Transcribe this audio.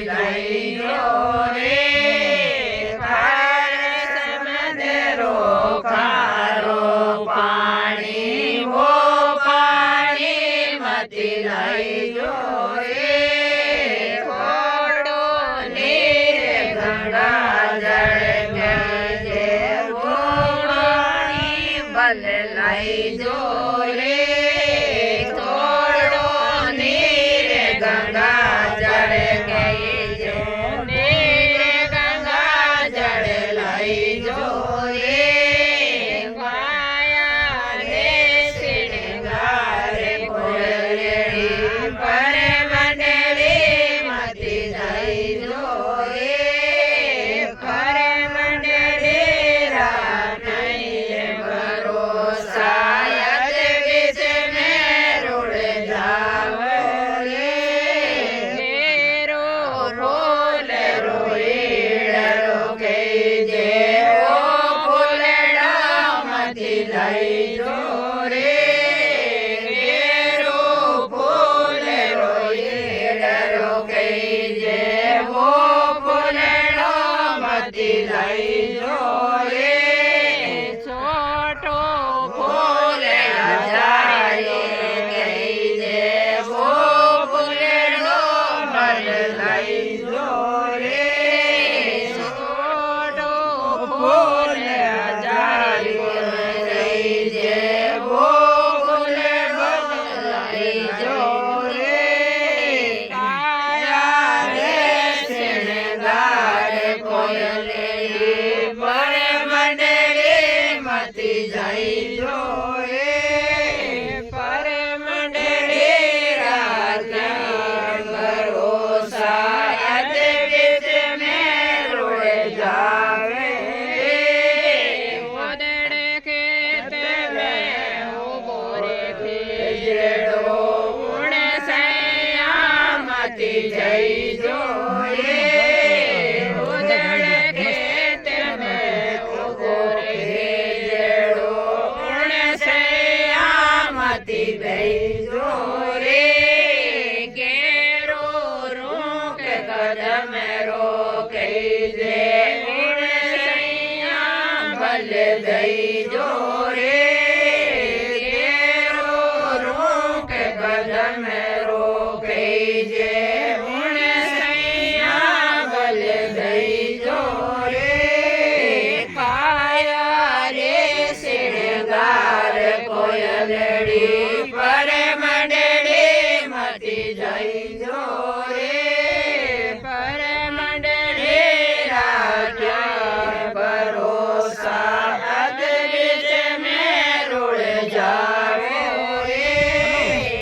લઈ જો રે સમંદરો ખારો પાણી વો પાણી મતી લઈ જો રે થોડો નીર ગંગા જળ કે થોડોની બલ લઈ જો રે થોડો નીર ગંગા જળ કે નીર ગંગા જળ લઈ જો રે માયા રે શિણગાર કોયલેડી પર મંડળી મતી લઈ જો રે પર મંડળી રાનૈ ભરોસા યદ વિષ મેં રૂડ જાવ રે ઘેરો ફૂલ રોઈડરો કે જેવો ફૂલડા મતી લઈ જો રે ઘેરો ફૂલ રોઈડરો કે જેવો ફૂલડો મતી લઈ જો રે છોટો ફૂલ જાય કે જેવો ફૂલડો મલ લઈ જો રે છોટો ફૂલ જાય કે જેવો ફૂલડો લઈ જો રે કાયા રે શિણગાર કોયલેડી પર મંડળી મતી જઈ જો રે પર મંડળી રાનૈ ભરોસા યદ વિષ મેં રૂડ જાવે ઉદડ ખેત મેં ઉભો રે ખેજડો ઉણ સૈયા મતી જઈ જો રે ઉદડ ખેત મેં ઉભો રે ખેજડો ઉણ સૈયા મતી જઈ જો રે ઘેરો રૂક કદમ રોકે જે ઉણ સૈયા ભલે દઈ જો